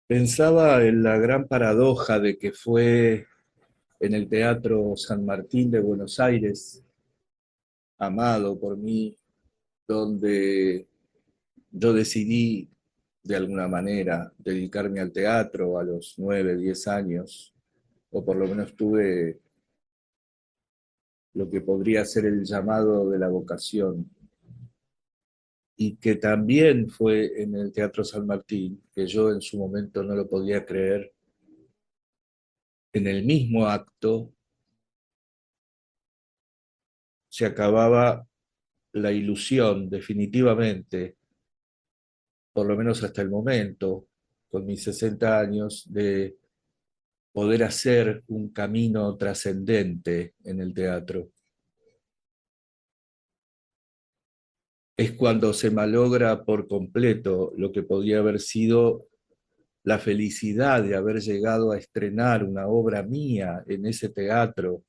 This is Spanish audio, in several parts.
Pensaba en la gran paradoja de que fue en el Teatro San Martín de Buenos Aires, amado por mí, donde yo decidí de alguna manera dedicarme al teatro a los 9, 10 años, o por lo menos tuve lo que podría ser el llamado de la vocación, y que también fue en el Teatro San Martín, que yo en su momento no lo podía creer, en el mismo acto se acababa la ilusión definitivamente, por lo menos hasta el momento, con mis 60 años, de poder hacer un camino trascendente en el teatro. Es cuando se malogra por completo lo que podía haber sido la felicidad de haber llegado a estrenar una obra mía en ese teatro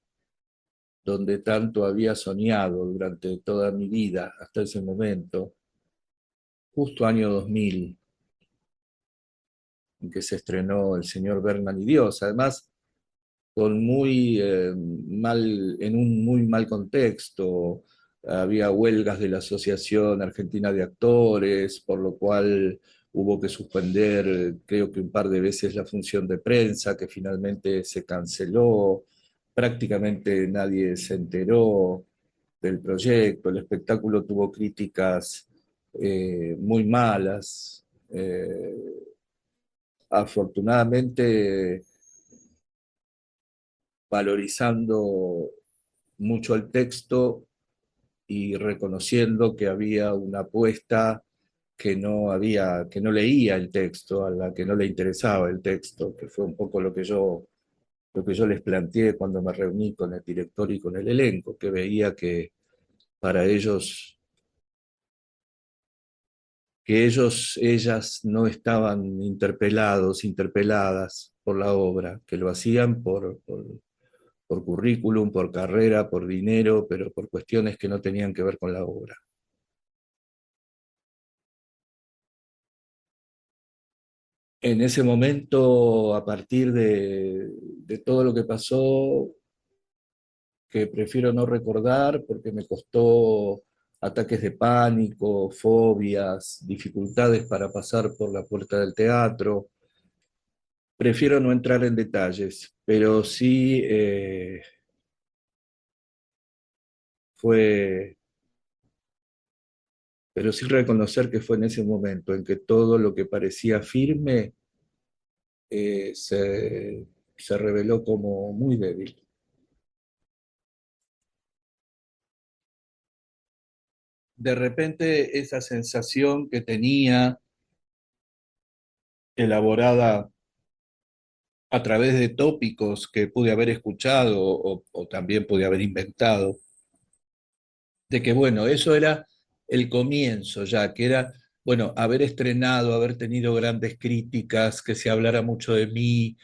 donde tanto había soñado durante toda mi vida hasta ese momento, justo año 2000, en que se estrenó El Señor Bernal y Dios. Además, con en un muy mal contexto. Había huelgas de la Asociación Argentina de Actores, por lo cual hubo que suspender, creo que un par de veces, la función de prensa, que finalmente se canceló. Prácticamente nadie se enteró del proyecto. El espectáculo tuvo críticas muy malas. Afortunadamente, valorizando mucho el texto y reconociendo que había una apuesta que no leía el texto, a la que no le interesaba el texto, que fue un poco lo que yo les planteé cuando me reuní con el director y con el elenco, que veía que para ellos, ellas no estaban interpelados, interpeladas por la obra, que lo hacían por currículum, por carrera, por dinero, pero por cuestiones que no tenían que ver con la obra. En ese momento, a partir de todo lo que pasó, que prefiero no recordar porque me costó ataques de pánico, fobias, dificultades para pasar por la puerta del teatro, prefiero no entrar en detalles, fue, pero sí reconocer que fue en ese momento en que todo lo que parecía firme se reveló como muy débil. De repente esa sensación que tenía elaborada a través de tópicos que pude haber escuchado o también pude haber inventado, de que bueno, eso era el comienzo ya, que era, bueno, haber estrenado, haber tenido grandes críticas, que se hablara mucho de mí,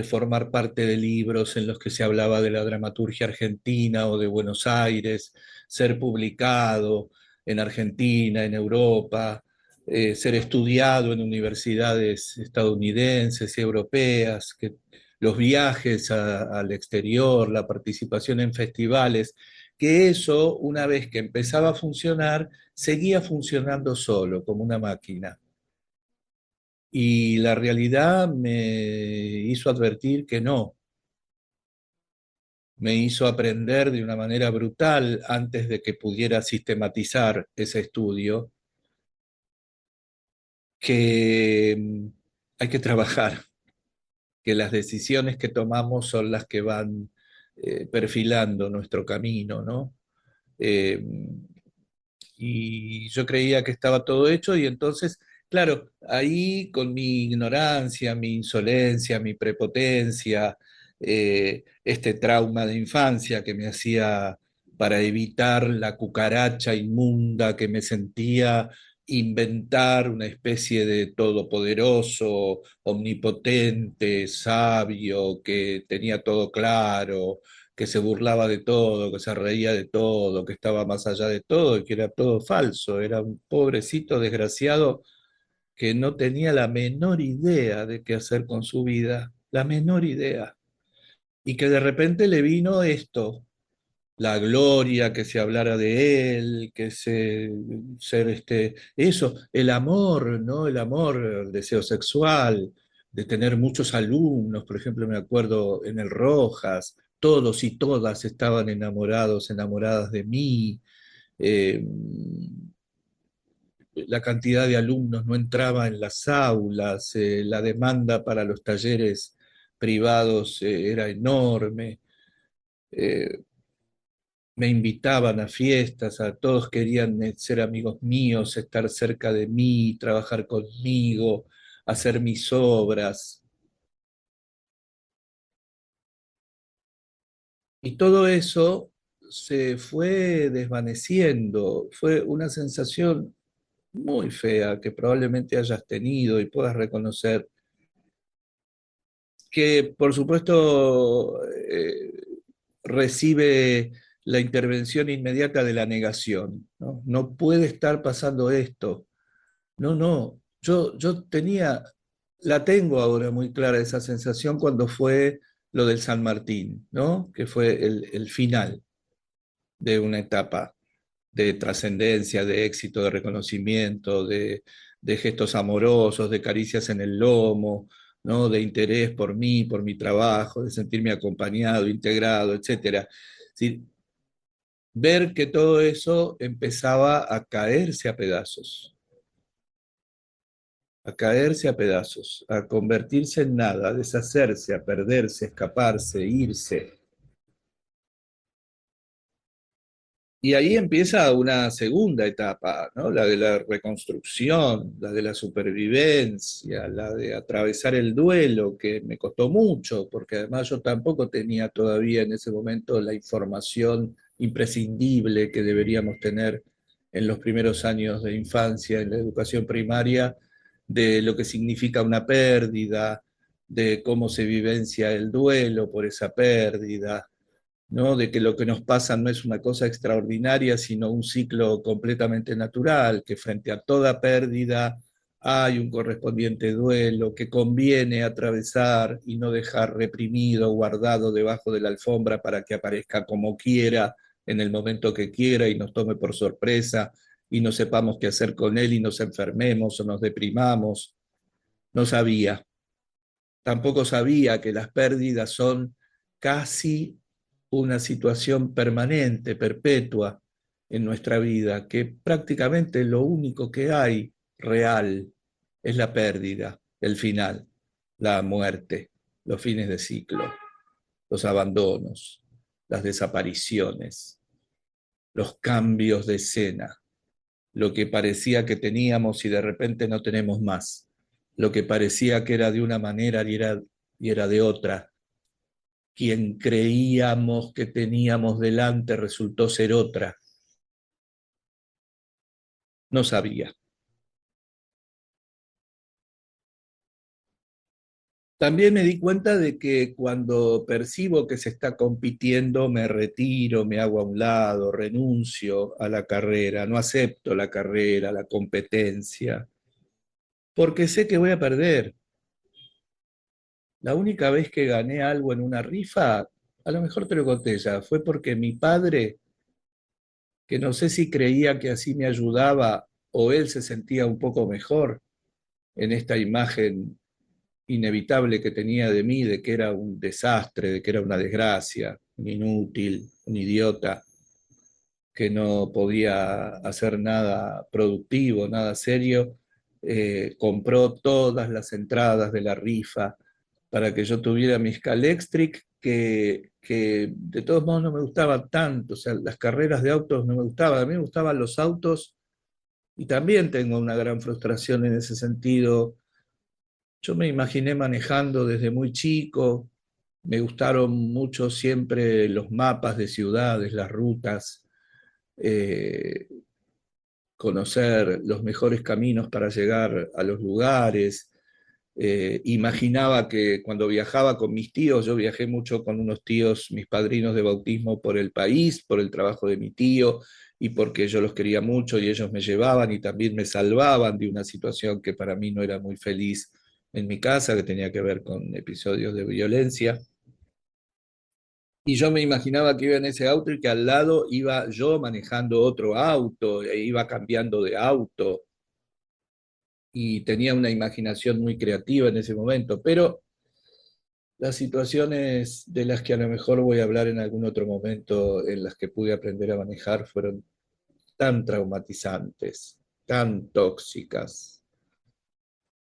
formar parte de libros en los que se hablaba de la dramaturgia argentina o de Buenos Aires, ser publicado en Argentina, en Europa, ser estudiado en universidades estadounidenses y europeas, que los viajes al exterior, la participación en festivales, que eso, una vez que empezaba a funcionar, seguía funcionando solo, como una máquina. Y la realidad me hizo advertir que no, me hizo aprender de una manera brutal antes de que pudiera sistematizar ese estudio, que hay que trabajar, que las decisiones que tomamos son las que van perfilando nuestro camino, ¿no? Eh, y yo creía que estaba todo hecho y entonces, claro, ahí con mi ignorancia, mi insolencia, mi prepotencia, este trauma de infancia que me hacía para evitar la cucaracha inmunda que me sentía, inventar una especie de todopoderoso, omnipotente, sabio, que tenía todo claro, que se burlaba de todo, que se reía de todo, que estaba más allá de todo y que era todo falso. Era un pobrecito desgraciado que no tenía la menor idea de qué hacer con su vida, la menor idea, y que de repente le vino esto, la gloria, que se hablara de él, que se, ser eso, el amor, ¿no? El amor, el deseo sexual, de tener muchos alumnos, por ejemplo, me acuerdo en el Rojas, todos y todas estaban enamorados, enamoradas de mí. eh, la cantidad de alumnos no entraba en las aulas, la demanda para los talleres privados era enorme. eh, Me invitaban a fiestas, a todos querían ser amigos míos, estar cerca de mí, trabajar conmigo, hacer mis obras. Y todo eso se fue desvaneciendo. Fue una sensación muy fea que probablemente hayas tenido y puedas reconocer, que por supuesto recibe la intervención inmediata de la negación, ¿no? No puede estar pasando esto. No, no, yo tenía, la tengo ahora muy clara esa sensación cuando fue lo del San Martín, ¿no? Que fue el final de una etapa de trascendencia, de éxito, de reconocimiento, de gestos amorosos, de caricias en el lomo, ¿no? De interés por mí, por mi trabajo, de sentirme acompañado, integrado, etcétera. Sí, ver que todo eso empezaba a caerse a pedazos, a caerse a pedazos, a convertirse en nada, a deshacerse, a perderse, a escaparse, irse. Y ahí empieza una segunda etapa, ¿no? La de la reconstrucción, la de la supervivencia, la de atravesar el duelo, que me costó mucho, porque además yo tampoco tenía todavía en ese momento la información imprescindible que deberíamos tener en los primeros años de infancia, en la educación primaria, de lo que significa una pérdida, de cómo se vivencia el duelo por esa pérdida, ¿no? De que lo que nos pasa no es una cosa extraordinaria, sino un ciclo completamente natural, que frente a toda pérdida hay un correspondiente duelo que conviene atravesar y no dejar reprimido, guardado debajo de la alfombra para que aparezca como quiera, en el momento que quiera y nos tome por sorpresa y no sepamos qué hacer con él y nos enfermemos o nos deprimamos. No sabía. Tampoco sabía que las pérdidas son casi una situación permanente, perpetua en nuestra vida, que prácticamente lo único que hay real es la pérdida, el final, la muerte, los fines de ciclo, los abandonos, las desapariciones, los cambios de escena, lo que parecía que teníamos y de repente no tenemos más, lo que parecía que era de una manera y era de otra. Quien creíamos que teníamos delante resultó ser otra. No sabía. También me di cuenta de que cuando percibo que se está compitiendo, me retiro, me hago a un lado, renuncio a la carrera, no acepto la carrera, la competencia, porque sé que voy a perder. La única vez que gané algo en una rifa, a lo mejor te lo conté ya, fue porque mi padre, que no sé si creía que así me ayudaba o él se sentía un poco mejor en esta imagen inevitable que tenía de mí, de que era un desastre, de que era una desgracia, un inútil, un idiota, que no podía hacer nada productivo, nada serio, compró todas las entradas de la rifa para que yo tuviera mi Scalextric, que de todos modos no me gustaba tanto, o sea, las carreras de autos no me gustaban, a mí me gustaban los autos y también tengo una gran frustración en ese sentido. Yo me imaginé manejando desde muy chico, me gustaron mucho siempre los mapas de ciudades, las rutas, eh, conocer los mejores caminos para llegar a los lugares. Imaginaba que cuando viajaba con mis tíos, yo viajé mucho con unos tíos, mis padrinos de bautismo por el país, por el trabajo de mi tío y porque yo los quería mucho y ellos me llevaban y también me salvaban de una situación que para mí no era muy feliz en mi casa, que tenía que ver con episodios de violencia. Y yo me imaginaba que iba en ese auto y que al lado iba yo manejando otro auto, e iba cambiando de auto y tenía una imaginación muy creativa en ese momento, pero las situaciones de las que a lo mejor voy a hablar en algún otro momento, en las que pude aprender a manejar, fueron tan traumatizantes, tan tóxicas,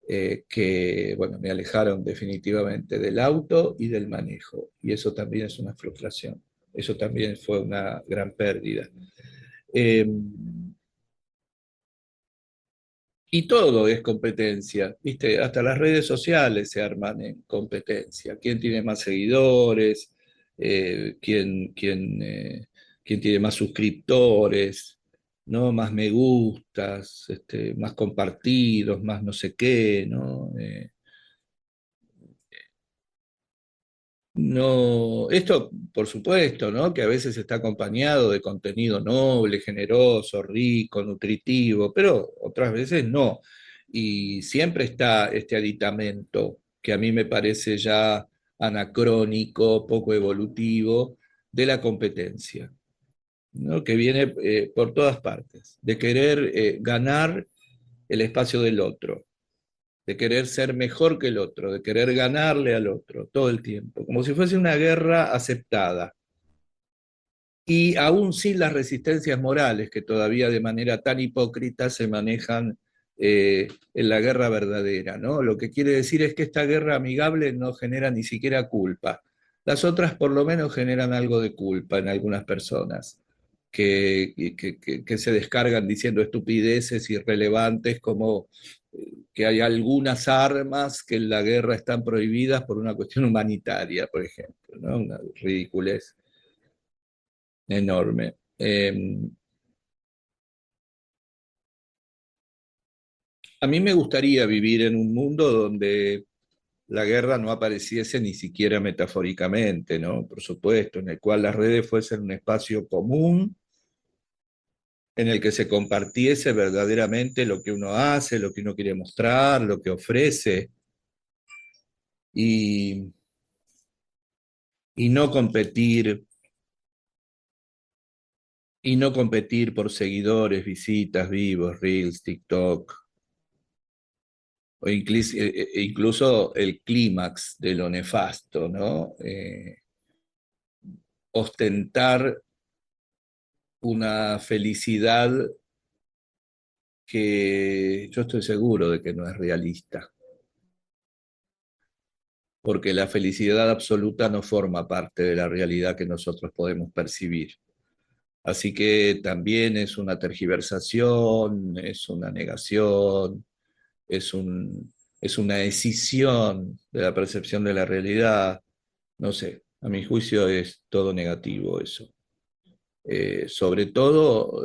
que, bueno, me alejaron definitivamente del auto y del manejo. Y eso también es una frustración. Eso también fue una gran pérdida. Eh, Y todo es competencia, ¿viste? Hasta las redes sociales se arman en competencia. ¿Quién tiene más seguidores? ¿Quién tiene más suscriptores? ¿No? Más me gustas, más compartidos, más no sé qué, ¿no? No, esto por supuesto, ¿no? Que a veces está acompañado de contenido noble, generoso, rico, nutritivo, pero otras veces no. Y siempre está este aditamento que a mí me parece ya anacrónico, poco evolutivo, de la competencia, ¿no? Que viene por todas partes, de querer ganar el espacio del otro, de querer ser mejor que el otro, de querer ganarle al otro todo el tiempo, como si fuese una guerra aceptada. Y aún sin las resistencias morales que todavía de manera tan hipócrita se manejan en la guerra verdadera, ¿no? Lo que quiere decir es que esta guerra amigable no genera ni siquiera culpa. Las otras por lo menos generan algo de culpa en algunas personas que se descargan diciendo estupideces irrelevantes como que hay algunas armas que en la guerra están prohibidas por una cuestión humanitaria, por ejemplo, ¿no? Una ridiculez enorme. A mí me gustaría vivir en un mundo donde la guerra no apareciese ni siquiera metafóricamente, ¿no? Por supuesto, en el cual las redes fuesen un espacio común, en el que se compartiese verdaderamente lo que uno hace, lo que uno quiere mostrar, lo que ofrece, y, y no competir, y no competir por seguidores, visitas, vivos, reels, TikTok, o incluso el clímax de lo nefasto, ¿no? Ostentar una felicidad que yo estoy seguro de que no es realista, porque la felicidad absoluta no forma parte de la realidad que nosotros podemos percibir. Así que también es una tergiversación, es una negación, es una escisión de la percepción de la realidad. No sé, a mi juicio es todo negativo eso. Sobre todo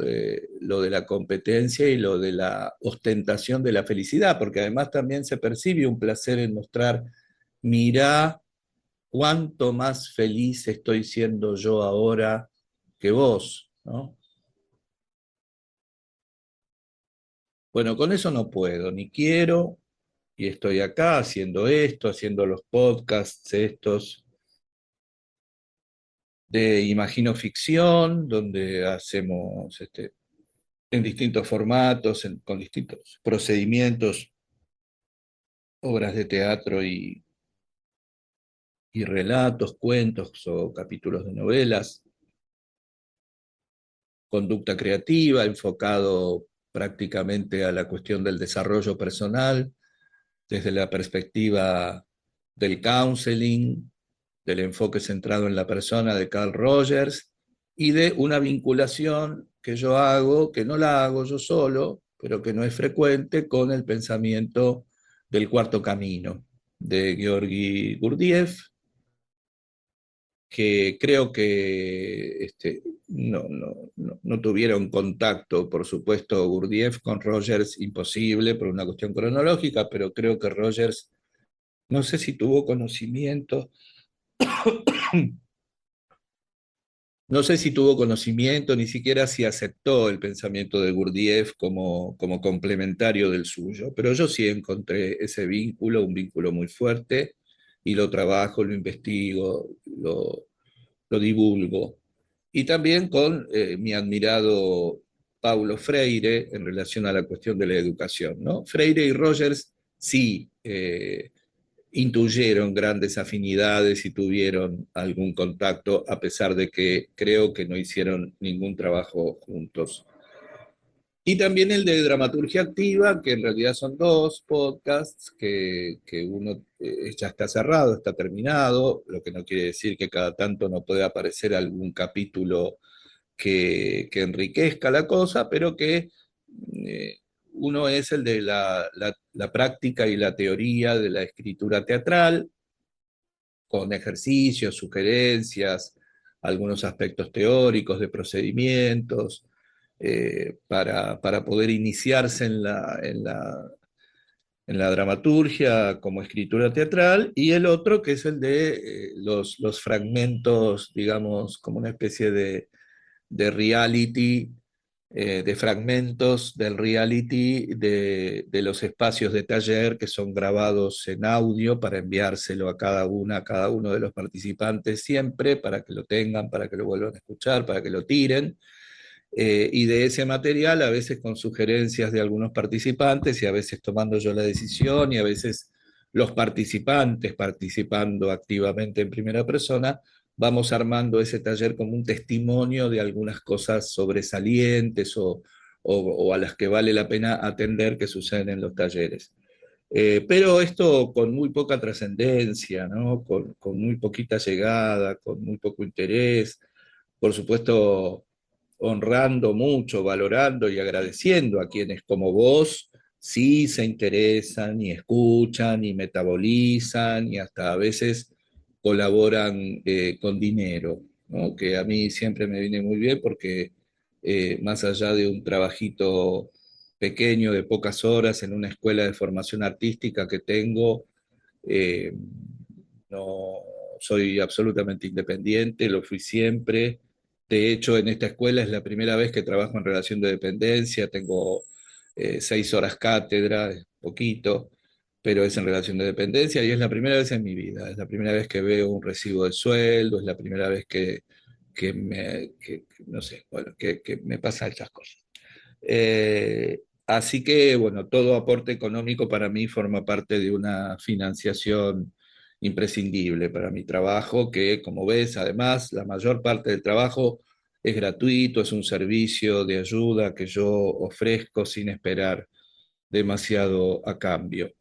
lo de la competencia y lo de la ostentación de la felicidad, porque además también se percibe un placer en mostrar, mirá cuánto más feliz estoy siendo yo ahora que vos, ¿no? Bueno, con eso no puedo, ni quiero, y estoy acá haciendo esto, haciendo los podcasts estos de Imagino Ficción, donde hacemos en distintos formatos, con distintos procedimientos, obras de teatro y relatos, cuentos o capítulos de novelas, conducta creativa, enfocado prácticamente a la cuestión del desarrollo personal, desde la perspectiva del counseling, del enfoque centrado en la persona de Carl Rogers y de una vinculación que yo hago, que no la hago yo solo, pero que no es frecuente, con el pensamiento del cuarto camino de Georgi Gurdjieff, que creo que no tuvieron contacto, por supuesto, Gurdjieff con Rogers, imposible por una cuestión cronológica, pero creo que Rogers no sé si tuvo conocimiento, no sé si tuvo conocimiento, ni siquiera si aceptó el pensamiento de Gurdjieff como complementario del suyo, pero yo sí encontré ese vínculo, un vínculo muy fuerte, y lo trabajo, lo investigo, lo divulgo. Y también con mi admirado Paulo Freire en relación a la cuestión de la educación, ¿no? Freire y Rogers sí intuyeron grandes afinidades y tuvieron algún contacto, a pesar de que creo que no hicieron ningún trabajo juntos. Y también el de dramaturgia activa, que en realidad son dos podcasts, que uno ya está cerrado, está terminado, lo que no quiere decir que cada tanto no pueda aparecer algún capítulo que enriquezca la cosa, pero que eh, uno es el de la práctica y la teoría de la escritura teatral, con ejercicios, sugerencias, algunos aspectos teóricos de procedimientos, para poder iniciarse en la dramaturgia como escritura teatral, y el otro que es el de los fragmentos, digamos, como una especie de reality, de fragmentos del reality de los espacios de taller que son grabados en audio para enviárselo a cada uno de los participantes siempre, para que lo tengan, para que lo vuelvan a escuchar, para que lo tiren. Y de ese material, a veces con sugerencias de algunos participantes y a veces tomando yo la decisión y a veces los participantes participando activamente en primera persona, vamos armando ese taller como un testimonio de algunas cosas sobresalientes o a las que vale la pena atender que suceden en los talleres. Pero esto con muy poca trascendencia, ¿no? Con muy poquita llegada, con muy poco interés, por supuesto honrando mucho, valorando y agradeciendo a quienes como vos sí se interesan y escuchan y metabolizan y hasta a veces colaboran con dinero, ¿no? Que a mí siempre me viene muy bien porque más allá de un trabajito pequeño de pocas horas en una escuela de formación artística que tengo, eh, no soy absolutamente independiente, lo fui siempre. De hecho, en esta escuela es la primera vez que trabajo en relación de dependencia, tengo 6 horas cátedra, es poquito, pero es en relación de dependencia y es la primera vez en mi vida, es la primera vez que veo un recibo de sueldo, es la primera vez no sé, bueno, que me pasan estas cosas. Así que, bueno, todo aporte económico para mí forma parte de una financiación imprescindible para mi trabajo, que como ves, además, la mayor parte del trabajo es gratuito, es un servicio de ayuda que yo ofrezco sin esperar demasiado a cambio,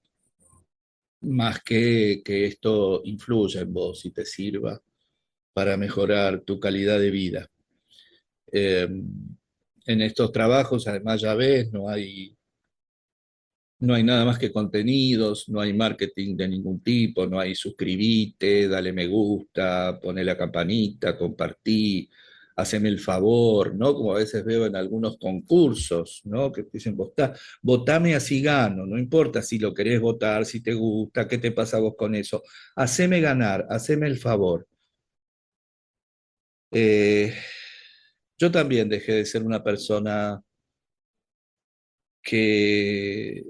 más que esto influya en vos y te sirva para mejorar tu calidad de vida. Eh, en estos trabajos, además, ya ves, no hay nada más que contenidos, no hay marketing de ningún tipo, no hay suscribite, dale me gusta, poné la campanita, compartí, haceme el favor, ¿no? Como a veces veo en algunos concursos, ¿no? Que te dicen, votame así gano, no importa si lo querés votar, si te gusta, qué te pasa a vos con eso, haceme ganar, haceme el favor. Eh, yo también dejé de ser una persona que,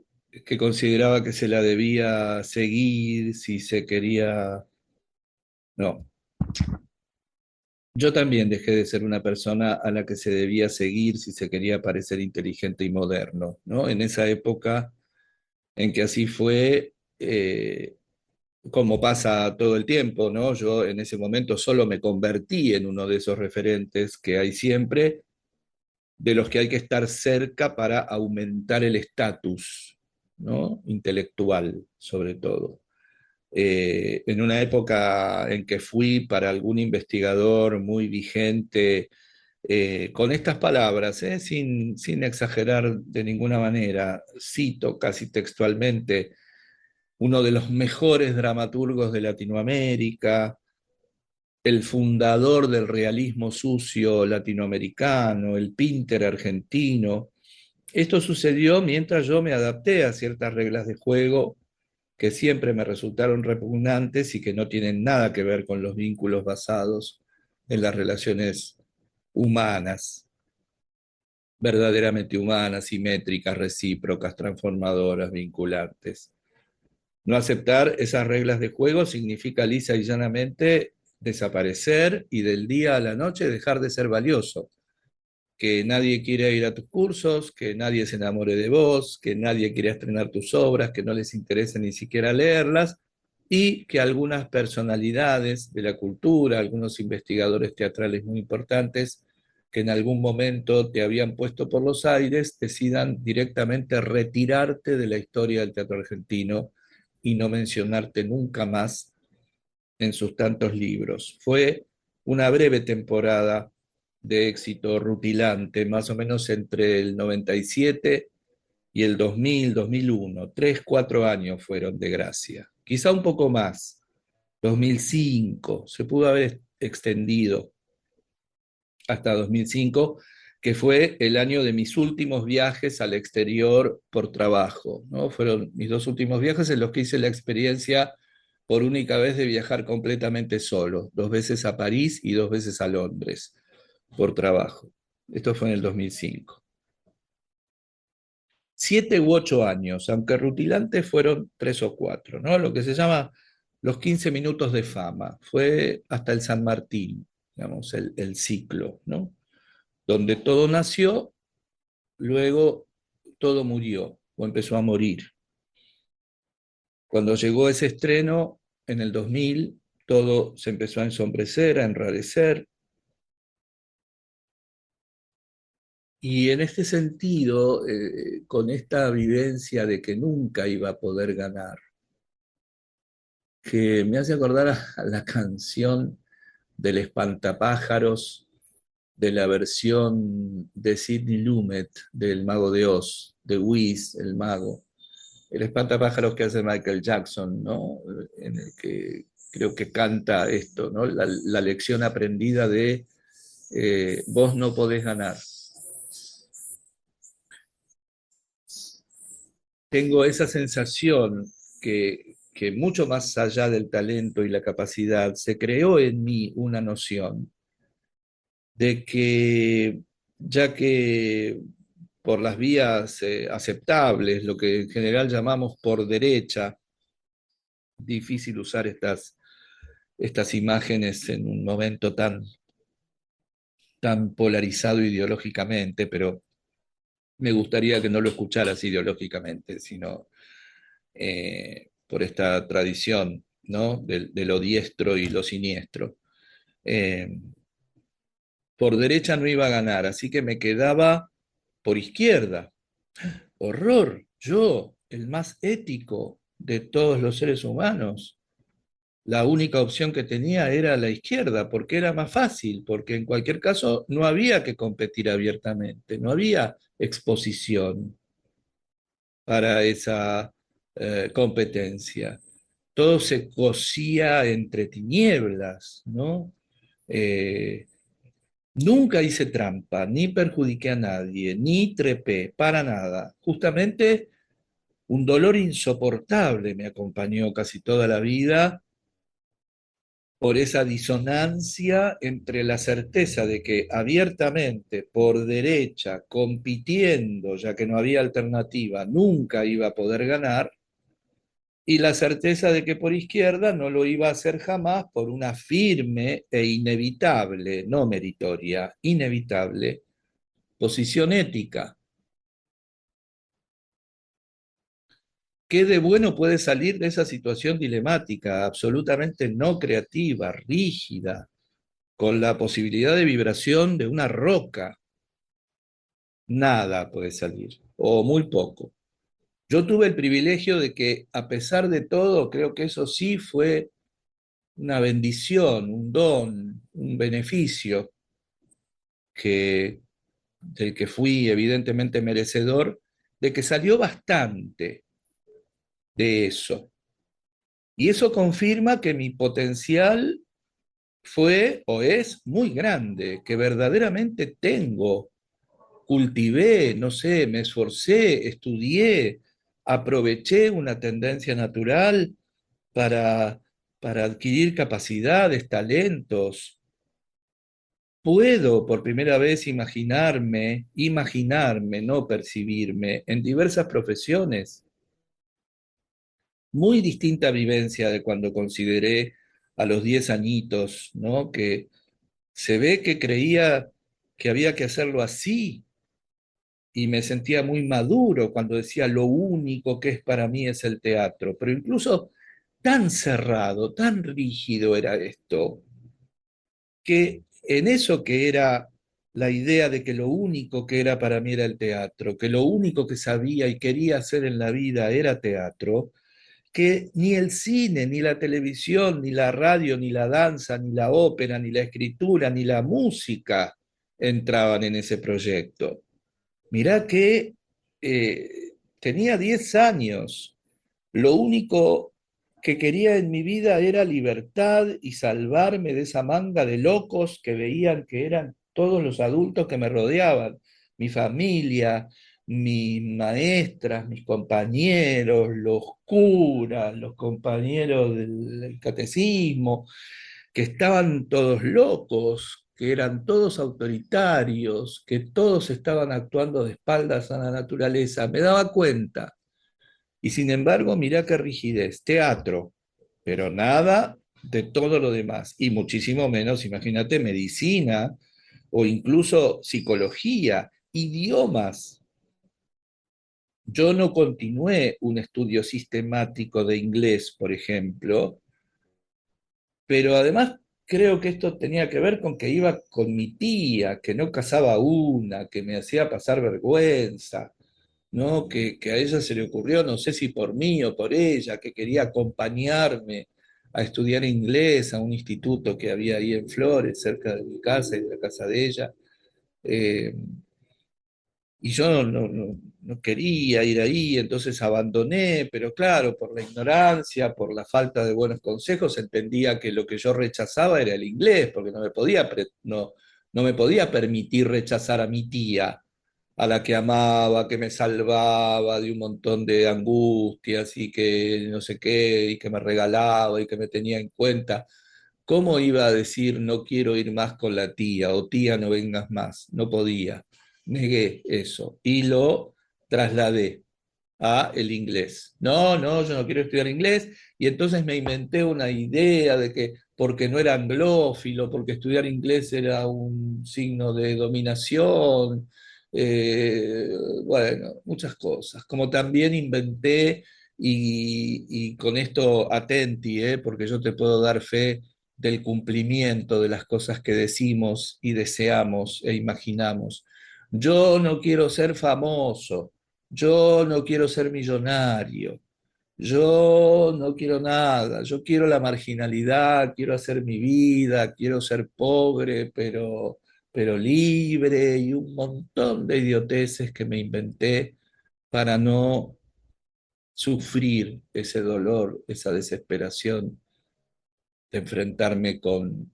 que consideraba que se la debía seguir si se quería. No, yo también dejé de ser una persona a la que se debía seguir si se quería parecer inteligente y moderno, ¿no? En esa época en que así fue, como pasa todo el tiempo, ¿no? Yo en ese momento solo me convertí en uno de esos referentes que hay siempre, de los que hay que estar cerca para aumentar el estatus, ¿no? Intelectual, sobre todo. En una época en que fui para algún investigador muy vigente, con estas palabras, sin exagerar de ninguna manera, cito casi textualmente, uno de los mejores dramaturgos de Latinoamérica, el fundador del realismo sucio latinoamericano, el Pinter argentino. Esto sucedió mientras yo me adapté a ciertas reglas de juego que siempre me resultaron repugnantes y que no tienen nada que ver con los vínculos basados en las relaciones humanas, verdaderamente humanas, simétricas, recíprocas, transformadoras, vinculantes. No aceptar esas reglas de juego significa lisa y llanamente desaparecer y del día a la noche dejar de ser valioso. Que nadie quiera ir a tus cursos, que nadie se enamore de vos, que nadie quiera estrenar tus obras, que no les interese ni siquiera leerlas, y que algunas personalidades de la cultura, algunos investigadores teatrales muy importantes, que en algún momento te habían puesto por los aires, decidan directamente retirarte de la historia del teatro argentino y no mencionarte nunca más en sus tantos libros. Fue una breve temporada de éxito rutilante, más o menos entre el 97 y el 2000, 2001. 3, 4 años fueron de gracia. Quizá un poco más. 2005, se pudo haber extendido hasta 2005, que fue el año de mis últimos viajes al exterior por trabajo, ¿no? Fueron mis 2 últimos viajes en los que hice la experiencia por única vez de viajar completamente solo, 2 veces a París y 2 veces a Londres por trabajo. Esto fue en el 2005. 7 u 8 años, aunque rutilantes fueron 3 o 4, ¿no? Lo que se llama los 15 minutos de fama. Fue hasta el San Martín, digamos, el ciclo, ¿no? Donde todo nació, luego todo murió o empezó a morir. Cuando llegó ese estreno, en el 2000, todo se empezó a ensombrecer, a enrarecer. Y en este sentido, con esta vivencia de que nunca iba a poder ganar, que me hace acordar a la canción del Espantapájaros de la versión de Sidney Lumet del Mago de Oz, de Wiz, el mago. El espantapájaros que hace Michael Jackson, ¿no? En el que creo que canta esto, ¿no? La lección aprendida de vos no podés ganar. Tengo esa sensación que mucho más allá del talento y la capacidad, se creó en mí una noción de que, ya que por las vías aceptables, lo que en general llamamos por derecha, difícil usar estas imágenes en un momento tan polarizado ideológicamente, pero me gustaría que no lo escucharas ideológicamente, sino por esta tradición, ¿no? De lo diestro y lo siniestro. Eh, por derecha no iba a ganar, así que me quedaba por izquierda. Horror, yo, el más ético de todos los seres humanos, la única opción que tenía era la izquierda, porque era más fácil, porque en cualquier caso no había que competir abiertamente, no había exposición para esa competencia. Todo se cosía entre tinieblas, ¿no? Eh, Nunca hice trampa, ni perjudiqué a nadie, ni trepé, para nada. Justamente un dolor insoportable me acompañó casi toda la vida por esa disonancia entre la certeza de que abiertamente, por derecha, compitiendo, ya que no había alternativa, nunca iba a poder ganar, y la certeza de que por izquierda no lo iba a hacer jamás por una firme e inevitable, no meritoria, inevitable posición ética. ¿Qué de bueno puede salir de esa situación dilemática, absolutamente no creativa, rígida, con la posibilidad de vibración de una roca? Nada puede salir, o muy poco. Yo tuve el privilegio de que, a pesar de todo, creo que eso sí fue una bendición, un don, un beneficio que, del que fui evidentemente merecedor, de que salió bastante de eso. Y eso confirma que mi potencial fue o es muy grande, que verdaderamente tengo, cultivé, no sé, me esforcé, estudié, aproveché una tendencia natural para, para adquirir capacidades, talentos. Puedo por primera vez imaginarme, no percibirme, en diversas profesiones. Muy distinta vivencia de cuando consideré a los 10 añitos, ¿no? Que se ve que creía que había que hacerlo así y me sentía muy maduro cuando decía lo único que es para mí es el teatro, pero incluso tan cerrado, tan rígido era esto, que en eso que era la idea de que lo único que era para mí era el teatro, que lo único que sabía y quería hacer en la vida era teatro, que ni el cine, ni la televisión, ni la radio, ni la danza, ni la ópera, ni la escritura, ni la música entraban en ese proyecto. Mirá que tenía 10 años. Lo único que quería en mi vida era libertad y salvarme de esa manga de locos que veían que eran todos los adultos que me rodeaban, mi familia, mis maestras, mis compañeros, los curas, los compañeros del catecismo, que estaban todos locos, que eran todos autoritarios, que todos estaban actuando de espaldas a la naturaleza. Me daba cuenta. Y sin embargo, mirá qué rigidez, teatro, pero nada de todo lo demás. Y muchísimo menos, imagínate, medicina o incluso psicología, idiomas. Yo no continué un estudio sistemático de inglés, por ejemplo, pero además creo que esto tenía que ver con que iba con mi tía, que no casaba una, que me hacía pasar vergüenza, ¿no? Que a ella se le ocurrió, no sé si por mí o por ella, que quería acompañarme a estudiar inglés a un instituto que había ahí en Flores, cerca de mi casa y de la casa de ella. Eh, y yo no quería ir ahí, entonces abandoné, pero claro, por la ignorancia, por la falta de buenos consejos, entendía que lo que yo rechazaba era el inglés, porque no me podía permitir rechazar a mi tía, a la que amaba, que me salvaba de un montón de angustias y que no sé qué, y que me regalaba y que me tenía en cuenta. ¿Cómo iba a decir no quiero ir más con la tía o tía no vengas más? No podía. Negué eso y lo trasladé a el inglés. No, yo no quiero estudiar inglés y entonces me inventé una idea de que porque no era anglófilo, porque estudiar inglés era un signo de dominación, eh, bueno, muchas cosas. Como también inventé, y con esto atenti, porque yo te puedo dar fe del cumplimiento de las cosas que decimos y deseamos e imaginamos. Yo no quiero ser famoso, yo no quiero ser millonario, yo no quiero nada, yo quiero la marginalidad, quiero hacer mi vida, quiero ser pobre, pero libre y un montón de idioteces que me inventé para no sufrir ese dolor, esa desesperación de enfrentarme con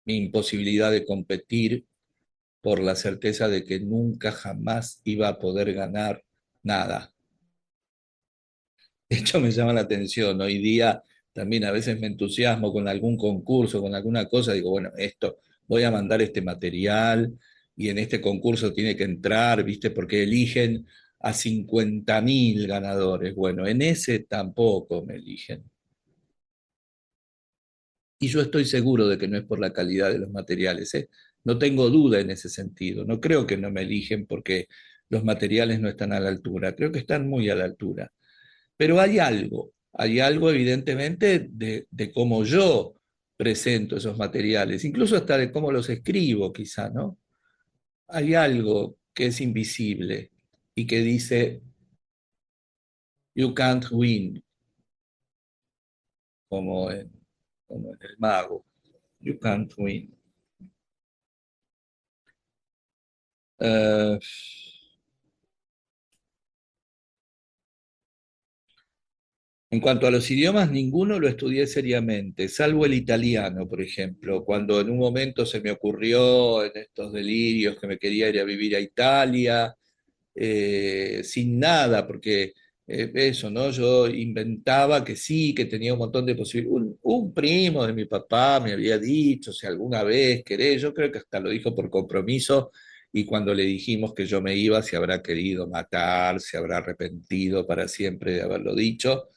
mi imposibilidad de competir por la certeza de que nunca jamás iba a poder ganar nada. De hecho, me llama la atención. Hoy día también a veces me entusiasmo con algún concurso, con alguna cosa, digo, bueno, esto, voy a mandar este material y en este concurso tiene que entrar, ¿viste? Porque eligen a 50.000 ganadores. Bueno, en ese tampoco me eligen. Y yo estoy seguro de que no es por la calidad de los materiales, ¿eh? No tengo duda en ese sentido. No creo que no me eligen porque los materiales no están a la altura. Creo que están muy a la altura. Pero hay algo evidentemente de cómo yo presento esos materiales, incluso hasta de cómo los escribo, quizá, ¿no? Hay algo que es invisible y que dice, you can't win, como como en el mago, you can't win. Eh, En cuanto a los idiomas, ninguno lo estudié seriamente, salvo el italiano, por ejemplo, cuando en un momento se me ocurrió en estos delirios que me quería ir a vivir a Italia, sin nada, porque Eso, ¿no? Yo inventaba que sí, que tenía un montón de posibilidades. Un primo de mi papá me había dicho si alguna vez querés, yo creo que hasta lo dijo por compromiso, y cuando le dijimos que yo me iba, se habrá querido matar, se habrá arrepentido para siempre de haberlo dicho,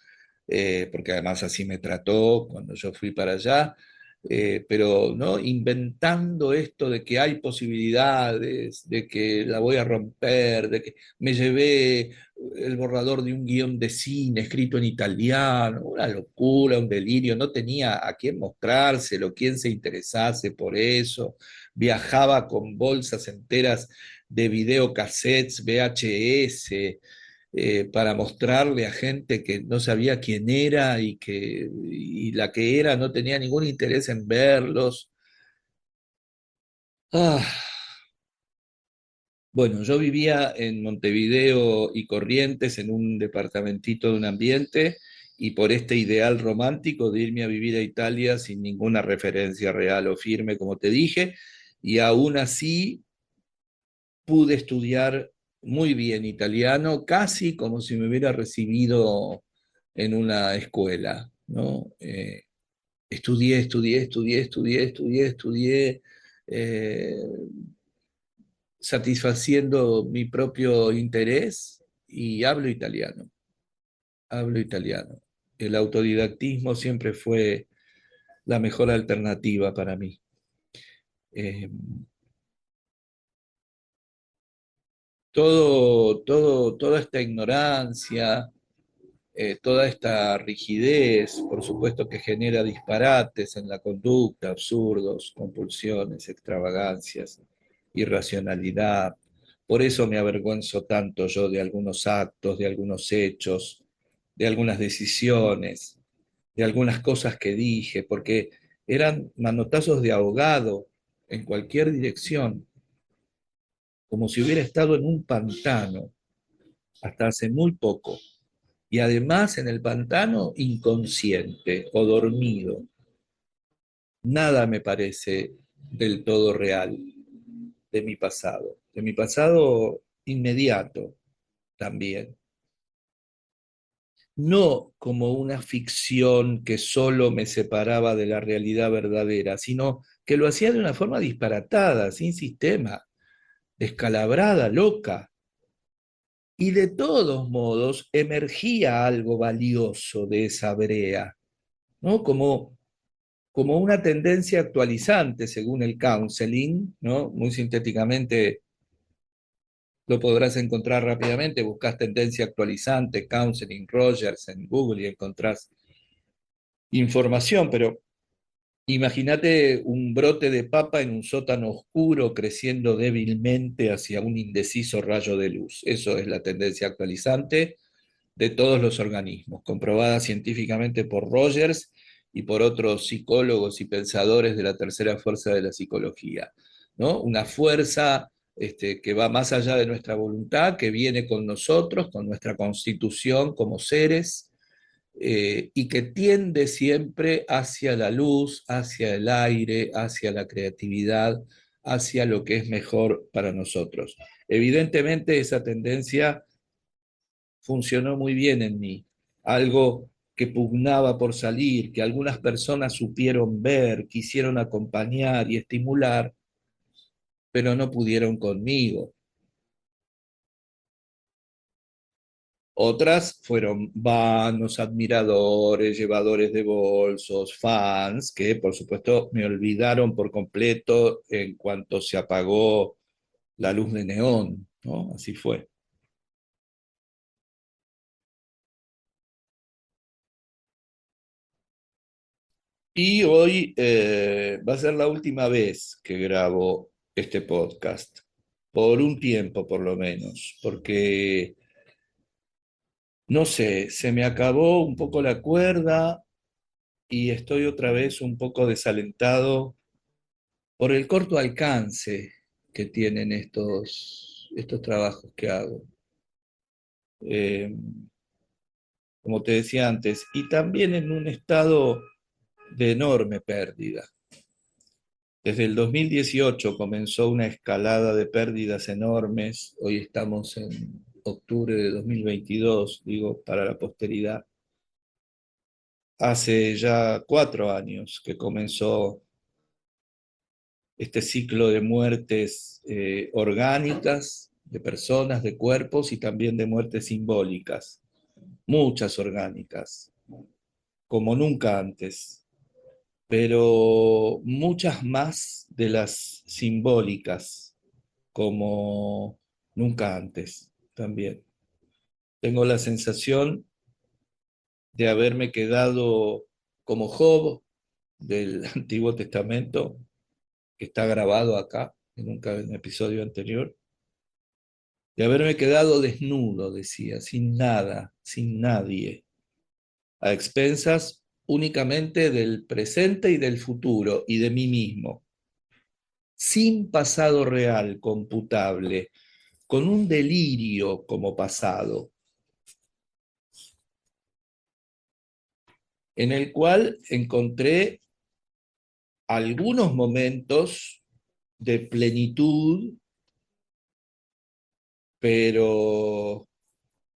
porque además así me trató cuando yo fui para allá. Pero ¿no? Inventando esto de que hay posibilidades, de que la voy a romper, de que me llevé el borrador de un guión de cine escrito en italiano, una locura, un delirio, no tenía a quién mostrárselo, quién se interesase por eso, viajaba con bolsas enteras de videocassettes, VHS, para mostrarle a gente que no sabía quién era y la que era no tenía ningún interés en verlos. Ah, bueno, yo vivía en Montevideo y Corrientes en un departamentito de un ambiente, y por este ideal romántico de irme a vivir a Italia sin ninguna referencia real o firme, como te dije, y aún así pude estudiar muy bien italiano, casi como si me hubiera recibido en una escuela, ¿no? Estudié, eh, satisfaciendo mi propio interés, y hablo italiano. El autodidactismo siempre fue la mejor alternativa para mí. Eh, toda esta ignorancia, toda esta rigidez, por supuesto que genera disparates en la conducta, absurdos, compulsiones, extravagancias, irracionalidad. Por eso me avergüenzo tanto yo de algunos actos, de algunos hechos, de algunas decisiones, de algunas cosas que dije, porque eran manotazos de ahogado en cualquier dirección, como si hubiera estado en un pantano hasta hace muy poco. Y además en el pantano inconsciente o dormido. Nada me parece del todo real de mi pasado inmediato también. No como una ficción que solo me separaba de la realidad verdadera, sino que lo hacía de una forma disparatada, sin sistema, descalabrada, loca. Y de todos modos emergía algo valioso de esa brea, ¿no? Como una tendencia actualizante según el counseling, ¿no? Muy sintéticamente lo podrás encontrar rápidamente, buscas tendencia actualizante, counseling, Rogers en Google y encontrás información, pero imagínate un brote de papa en un sótano oscuro creciendo débilmente hacia un indeciso rayo de luz. Eso es la tendencia actualizante de todos los organismos, comprobada científicamente por Rogers y por otros psicólogos y pensadores de la tercera fuerza de la psicología, ¿no? Una fuerza que va más allá de nuestra voluntad, que viene con nosotros, con nuestra constitución como seres, y que tiende siempre hacia la luz, hacia el aire, hacia la creatividad, hacia lo que es mejor para nosotros. Evidentemente esa tendencia funcionó muy bien en mí, algo que pugnaba por salir, que algunas personas supieron ver, quisieron acompañar y estimular, pero no pudieron conmigo. Otras fueron vanos, admiradores, llevadores de bolsos, fans, que por supuesto me olvidaron por completo en cuanto se apagó la luz de neón, ¿no? Así fue. Y hoy va a ser la última vez que grabo este podcast, por un tiempo por lo menos, porque, no sé, se me acabó un poco la cuerda y estoy otra vez un poco desalentado por el corto alcance que tienen estos trabajos que hago. Eh, Como te decía antes, y también en un estado de enorme pérdida. Desde el 2018 comenzó una escalada de pérdidas enormes. Hoy estamos en octubre de 2022, digo, para la posteridad. Hace ya 4 años que comenzó este ciclo de muertes orgánicas, de personas, de cuerpos y también de muertes simbólicas, muchas orgánicas, como nunca antes, pero muchas más de las simbólicas, como nunca antes también. Tengo la sensación de haberme quedado como Job del Antiguo Testamento, que está grabado acá en un episodio anterior, de haberme quedado desnudo, decía, sin nada, sin nadie, a expensas únicamente del presente y del futuro y de mí mismo, sin pasado real computable, con un delirio como pasado, en el cual encontré algunos momentos de plenitud, pero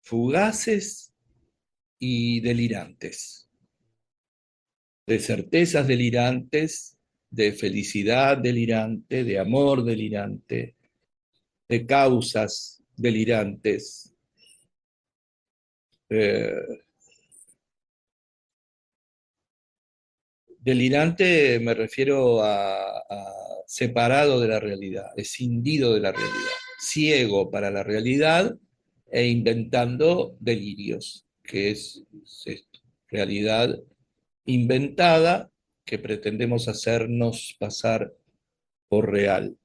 fugaces y delirantes, de certezas delirantes, de felicidad delirante, de amor delirante, de causas delirantes. Eh, Delirante me refiero a separado de la realidad, escindido de la realidad, ciego para la realidad e inventando delirios, que es esto, realidad inventada que pretendemos hacernos pasar por real.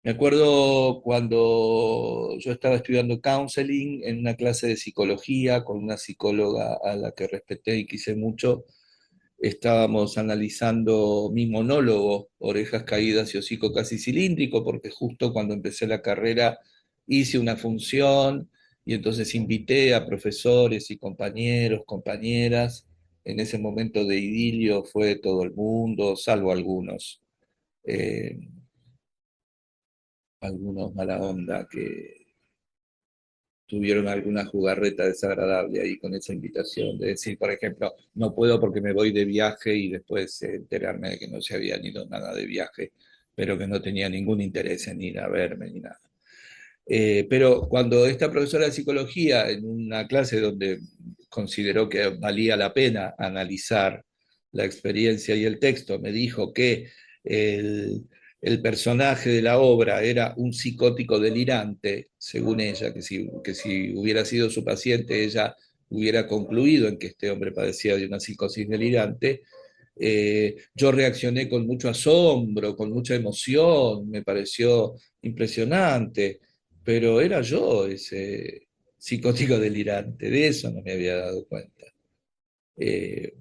Me acuerdo cuando yo estaba estudiando counseling en una clase de psicología con una psicóloga a la que respeté y quise mucho. Estábamos analizando mi monólogo, Orejas Caídas y Hocico Casi Cilíndrico, porque justo cuando empecé la carrera hice una función y entonces invité a profesores y compañeros, compañeras. En ese momento de idilio fue todo el mundo, salvo eh, algunos mala onda que tuvieron alguna jugarreta desagradable ahí con esa invitación, de decir, por ejemplo, no puedo porque me voy de viaje y después enterarme de que no se había ido nada de viaje, pero que no tenía ningún interés en ir a verme ni nada. Pero cuando esta profesora de psicología, en una clase donde consideró que valía la pena analizar la experiencia y el texto, me dijo que el personaje de la obra era un psicótico delirante, según ella, que si hubiera sido su paciente, ella hubiera concluido en que este hombre padecía de una psicosis delirante. Yo reaccioné con mucho asombro, con mucha emoción, me pareció impresionante, pero era yo ese psicótico delirante, de eso no me había dado cuenta. Eh,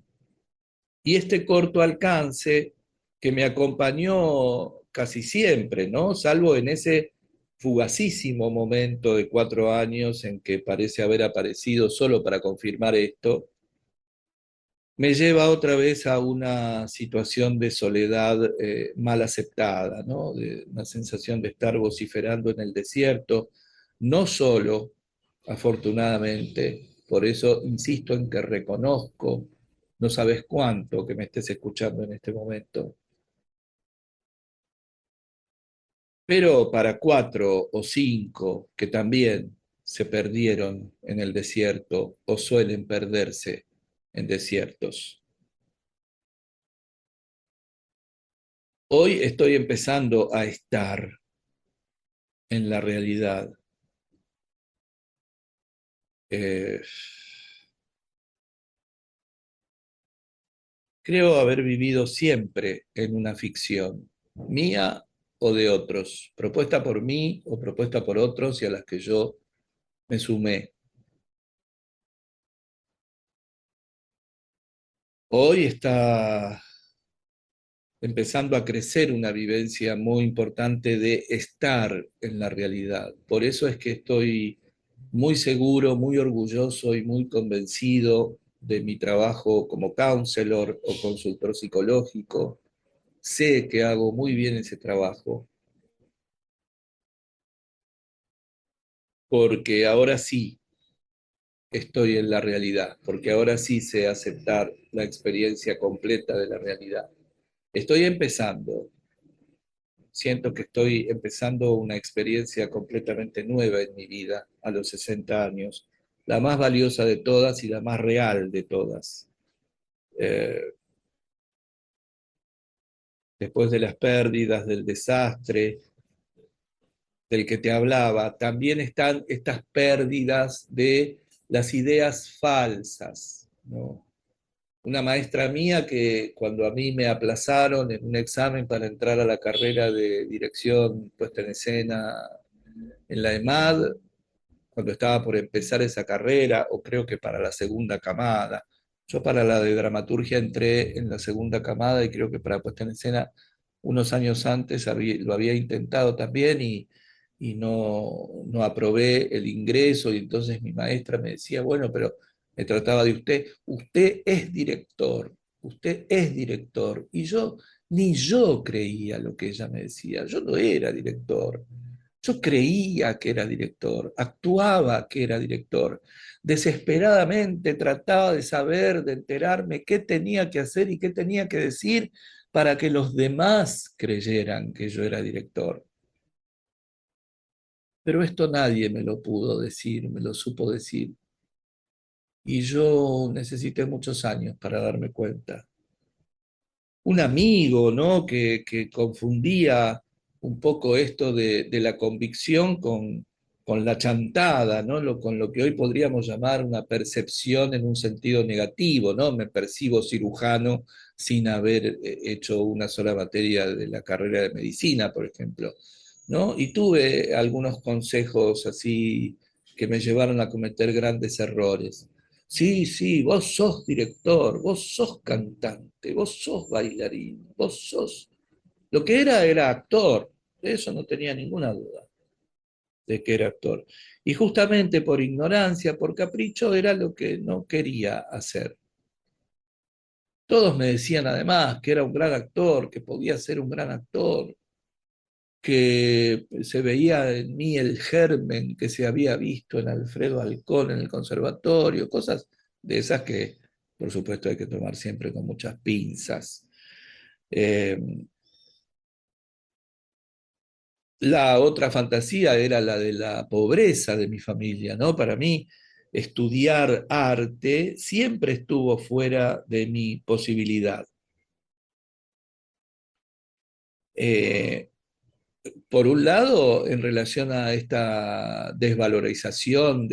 y este corto alcance que me acompañó casi siempre, ¿no? Salvo en ese fugacísimo momento de 4 años en que parece haber aparecido solo para confirmar esto, me lleva otra vez a una situación de soledad mal aceptada, ¿no? De una sensación de estar vociferando en el desierto, no solo, afortunadamente, por eso insisto en que reconozco, no sabes cuánto que me estés escuchando en este momento, pero para 4 o 5 que también se perdieron en el desierto o suelen perderse en desiertos. Hoy estoy empezando a estar en la realidad. Eh, Creo haber vivido siempre en una ficción, mía o de otros, propuesta por mí o propuesta por otros y a las que yo me sumé. Hoy está empezando a crecer una vivencia muy importante de estar en la realidad. Por eso es que estoy muy seguro, muy orgulloso y muy convencido de mi trabajo como counselor o consultor psicológico. Sé que hago muy bien ese trabajo porque ahora sí estoy en la realidad, porque ahora sí sé aceptar la experiencia completa de la realidad. Estoy empezando, siento que estoy empezando una experiencia completamente nueva en mi vida a los 60 años, la más valiosa de todas y la más real de todas. Eh, Después de las pérdidas, del desastre del que te hablaba, también están estas pérdidas de las ideas falsas, ¿no? Una maestra mía que cuando a mí me aplazaron en un examen para entrar a la carrera de dirección puesta en escena en la EMAD, cuando estaba por empezar esa carrera, o creo que para la segunda camada. Yo para la de dramaturgia entré en la segunda camada y creo que para puesta en escena unos años antes lo había intentado también y no aprobé el ingreso y entonces mi maestra me decía, bueno, pero me trataba de usted es director, usted es director. Y yo, ni yo creía lo que ella me decía, yo no era director. Yo creía que era director, actuaba que era director, desesperadamente trataba de saber, de enterarme qué tenía que hacer y qué tenía que decir para que los demás creyeran que yo era director. Pero esto nadie me lo pudo decir, me lo supo decir. Y yo necesité muchos años para darme cuenta. Un amigo, ¿no? Que confundía un poco esto de la convicción con la chantada, ¿no? Con lo que hoy podríamos llamar una percepción en un sentido negativo, ¿no? Me percibo cirujano sin haber hecho una sola materia de la carrera de medicina, por ejemplo, ¿no? Y tuve algunos consejos así que me llevaron a cometer grandes errores. Sí, sí, vos sos director, vos sos cantante, vos sos bailarín, vos sos... Lo que era actor, de eso no tenía ninguna duda, de que era actor. Y justamente por ignorancia, por capricho, era lo que no quería hacer. Todos me decían además que era un gran actor, que podía ser un gran actor, que se veía en mí el germen que se había visto en Alfredo Alcón en el conservatorio, cosas de esas que, por supuesto, hay que tomar siempre con muchas pinzas. Eh, la otra fantasía era la de la pobreza de mi familia, ¿no? Para mí, estudiar arte siempre estuvo fuera de mi posibilidad. Eh, por un lado, en relación a esta desvalorización,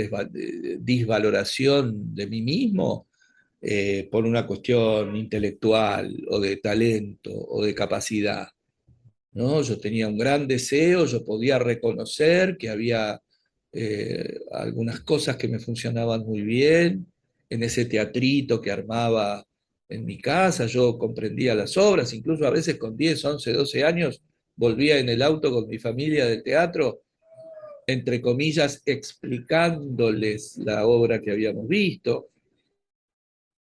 disvaloración de mí mismo, por una cuestión intelectual o de talento o de capacidad, ¿no? Yo tenía un gran deseo, yo podía reconocer que había algunas cosas que me funcionaban muy bien en ese teatrito que armaba en mi casa, yo comprendía las obras, incluso a veces con 10, 11, 12 años volvía en el auto con mi familia del teatro, entre comillas, explicándoles la obra que habíamos visto.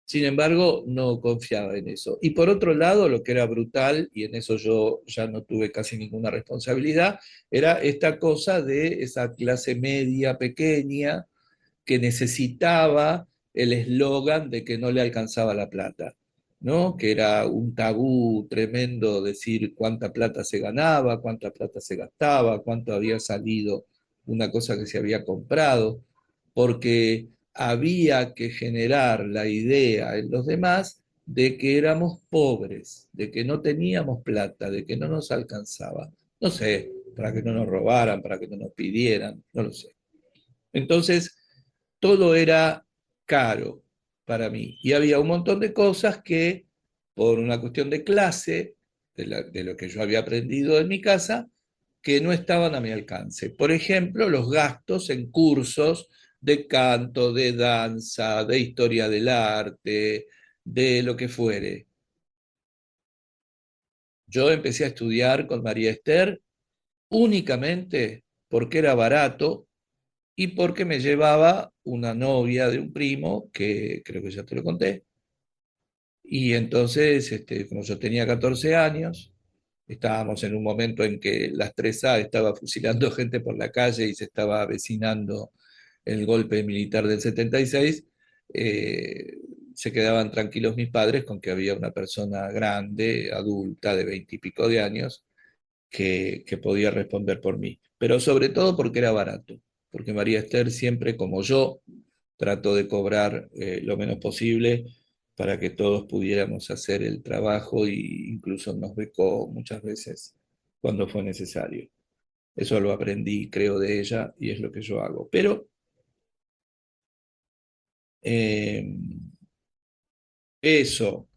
Sin embargo, no confiaba en eso. Y por otro lado, lo que era brutal, y en eso yo ya no tuve casi ninguna responsabilidad, era esta cosa de esa clase media pequeña que necesitaba el eslogan de que no le alcanzaba la plata, ¿no? Que era un tabú tremendo decir cuánta plata se ganaba, cuánta plata se gastaba, cuánto había salido una cosa que se había comprado, porque había que generar la idea en los demás de que éramos pobres, de que no teníamos plata, de que no nos alcanzaba. No sé, para que no nos robaran, para que no nos pidieran, no lo sé. Entonces, todo era caro para mí. Y había un montón de cosas que, por una cuestión de clase, de lo que yo había aprendido en mi casa, que no estaban a mi alcance. Por ejemplo, los gastos en cursos de canto, de danza, de historia del arte, de lo que fuere. Yo empecé a estudiar con María Esther únicamente porque era barato y porque me llevaba una novia de un primo, que creo que ya te lo conté, y entonces, como yo tenía 14 años, Estábamos en un momento en que las 3A estaba fusilando gente por la calle y se estaba avecinando el golpe militar del 76. Se quedaban tranquilos mis padres con que había una persona grande, adulta, de 20 y pico de años, que podía responder por mí. Pero sobre todo porque era barato, porque María Esther siempre, como yo, trató de cobrar lo menos posible para que todos pudiéramos hacer el trabajo e incluso nos becó muchas veces cuando fue necesario. Eso lo aprendí, creo, de ella y es lo que yo hago. Pero eh, eso,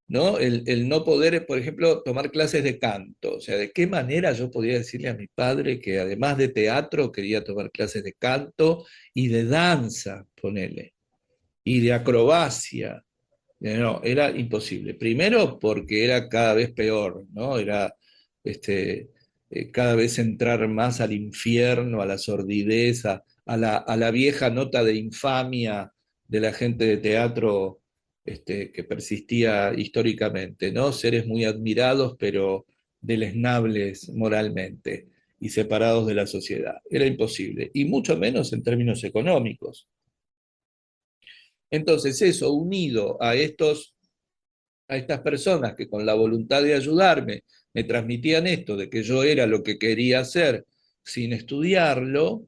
¿no? El no poder, por ejemplo, tomar clases de canto. O sea, ¿de qué manera yo podía decirle a mi padre que además de teatro quería tomar clases de canto y de danza, ponele, y de acrobacia? No, era imposible. Primero porque era cada vez peor, ¿no? Era este, cada vez entrar más al infierno, a la sordidez, a la vieja nota de infamia de la gente de teatro que persistía históricamente, ¿no? Seres muy admirados, pero deleznables moralmente y separados de la sociedad. Era imposible, y mucho menos en términos económicos. Entonces, eso unido a estas personas que con la voluntad de ayudarme me transmitían esto de que yo era lo que quería hacer sin estudiarlo,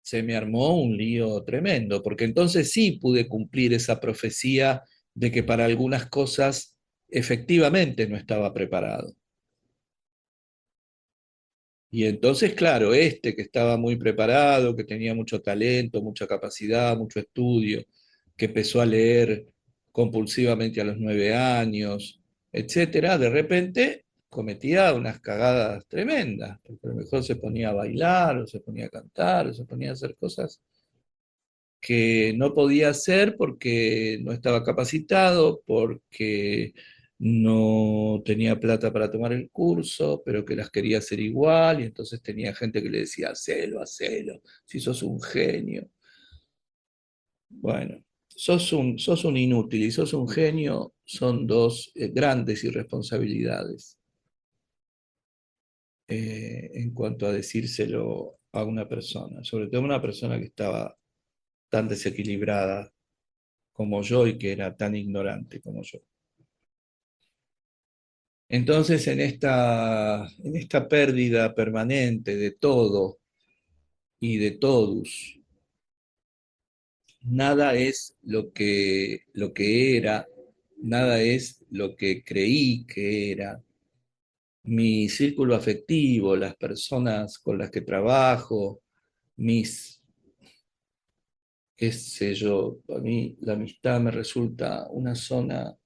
se me armó un lío tremendo, porque entonces sí pude cumplir esa profecía de que para algunas cosas efectivamente no estaba preparado. Y entonces, claro, que estaba muy preparado, que tenía mucho talento, mucha capacidad, mucho estudio, que empezó a leer compulsivamente a los 9 años, etcétera, de repente cometía unas cagadas tremendas, porque a lo mejor se ponía a bailar, o se ponía a cantar, o se ponía a hacer cosas que no podía hacer porque no estaba capacitado, porque no tenía plata para tomar el curso, pero que las quería hacer igual, y entonces tenía gente que le decía, hacelo, si sos un genio. Bueno, sos un inútil y sos un genio, son dos grandes irresponsabilidades en cuanto a decírselo a una persona, sobre todo una persona que estaba tan desequilibrada como yo y que era tan ignorante como yo. Entonces, en esta pérdida permanente de todo y de todos, nada es lo que era, nada es lo que creí que era. Mi círculo afectivo, las personas con las que trabajo, mis, qué sé yo, a mí la amistad me resulta una zona.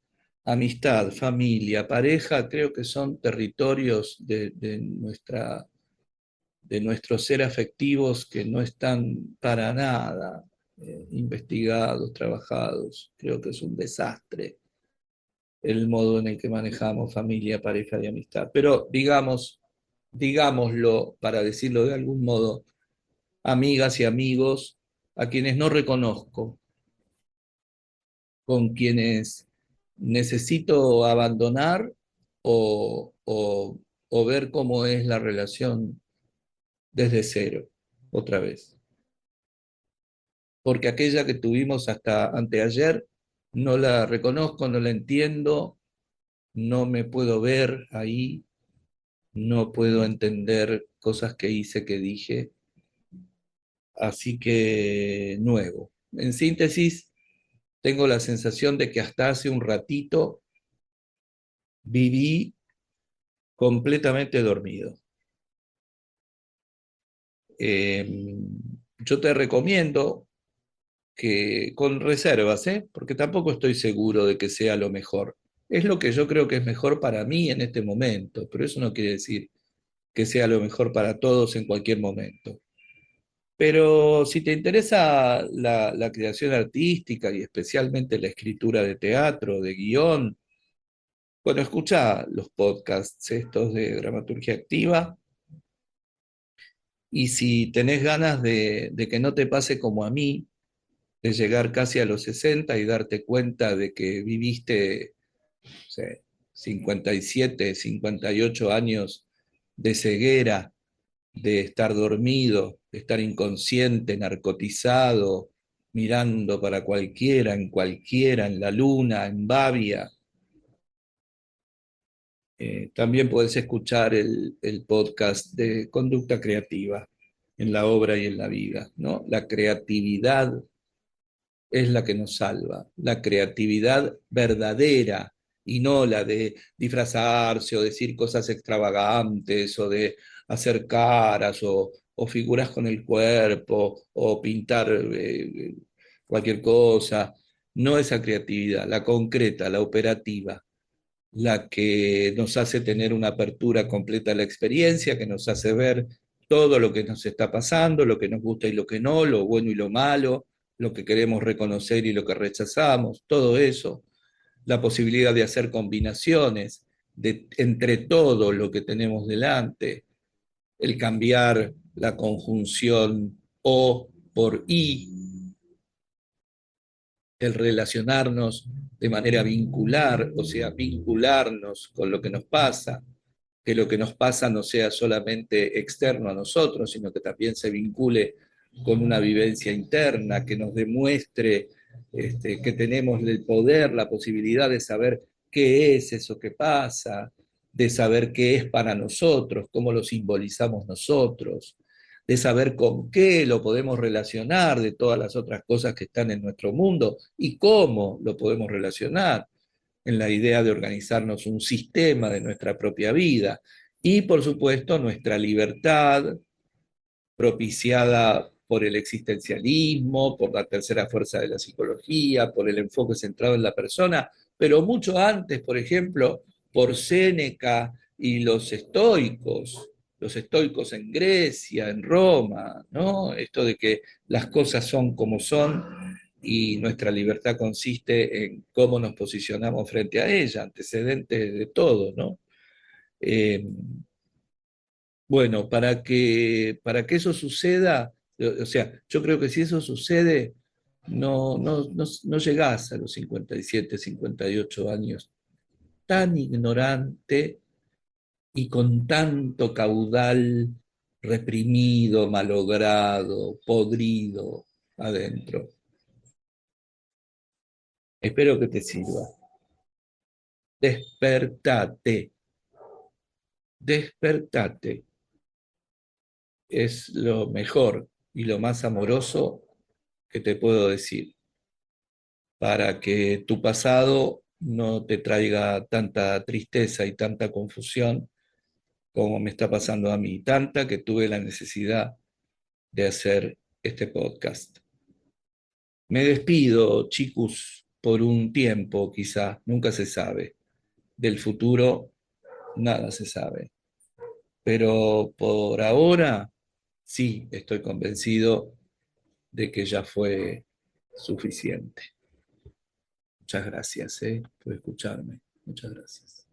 Amistad, familia, pareja, creo que son territorios de nuestro ser afectivos que no están para nada investigados, trabajados. Creo que es un desastre el modo en el que manejamos familia, pareja y amistad. Pero digámoslo, para decirlo de algún modo, amigas y amigos a quienes no reconozco, con quienes necesito abandonar o ver cómo es la relación desde cero, otra vez. Porque aquella que tuvimos hasta anteayer, no la reconozco, no la entiendo, no me puedo ver ahí, no puedo entender cosas que hice, que dije, así que nuevo. En síntesis, tengo la sensación de que hasta hace un ratito viví completamente dormido. Eh, yo te recomiendo que con reservas, ¿eh? Porque tampoco estoy seguro de que sea lo mejor. Es lo que yo creo que es mejor para mí en este momento, pero eso no quiere decir que sea lo mejor para todos en cualquier momento. Pero si te interesa la creación artística y especialmente la escritura de teatro, de guión, bueno, escucha los podcasts estos de dramaturgia activa. Y si tenés ganas de que no te pase como a mí, de llegar casi a los 60 y darte cuenta de que viviste, no sé, 57, 58 años de ceguera, de estar dormido, de estar inconsciente, narcotizado, mirando para cualquiera, en la luna, en Babia. También puedes escuchar el podcast de Conducta Creativa en la obra y en la vida, ¿no? La creatividad es la que nos salva, la creatividad verdadera y no la de disfrazarse o decir cosas extravagantes o de hacer caras o figuras con el cuerpo o pintar cualquier cosa. No esa creatividad, la concreta, la operativa, la que nos hace tener una apertura completa a la experiencia, que nos hace ver todo lo que nos está pasando, lo que nos gusta y lo que no, lo bueno y lo malo, lo que queremos reconocer y lo que rechazamos, todo eso, la posibilidad de hacer combinaciones entre todo lo que tenemos delante, el cambiar la conjunción o por y, el relacionarnos de manera vincular, o sea, vincularnos con lo que nos pasa, que lo que nos pasa no sea solamente externo a nosotros, sino que también se vincule con una vivencia interna, que nos demuestre que tenemos el poder, la posibilidad de saber qué es eso que pasa, de saber qué es para nosotros, cómo lo simbolizamos nosotros, de saber con qué lo podemos relacionar de todas las otras cosas que están en nuestro mundo y cómo lo podemos relacionar en la idea de organizarnos un sistema de nuestra propia vida. Y por supuesto nuestra libertad propiciada por el existencialismo, por la tercera fuerza de la psicología, por el enfoque centrado en la persona, pero mucho antes, por ejemplo, por Séneca y los estoicos en Grecia, en Roma, ¿no? Esto de que las cosas son como son y nuestra libertad consiste en cómo nos posicionamos frente a ella, antecedente de todo, ¿no? Eh, bueno, para que eso suceda, o sea, yo creo que si eso sucede, no llegás a los 57, 58 años tan ignorante y con tanto caudal reprimido, malogrado, podrido adentro. Espero que te sirva. Despertate, despertate. Es lo mejor y lo más amoroso que te puedo decir, para que tu pasado no te traiga tanta tristeza y tanta confusión como me está pasando a mí, tanta que tuve la necesidad de hacer este podcast. Me despido, chicos, por un tiempo quizá, nunca se sabe. Del futuro nada se sabe. Pero por ahora sí estoy convencido de que ya fue suficiente. Muchas gracias, por escucharme. Muchas gracias.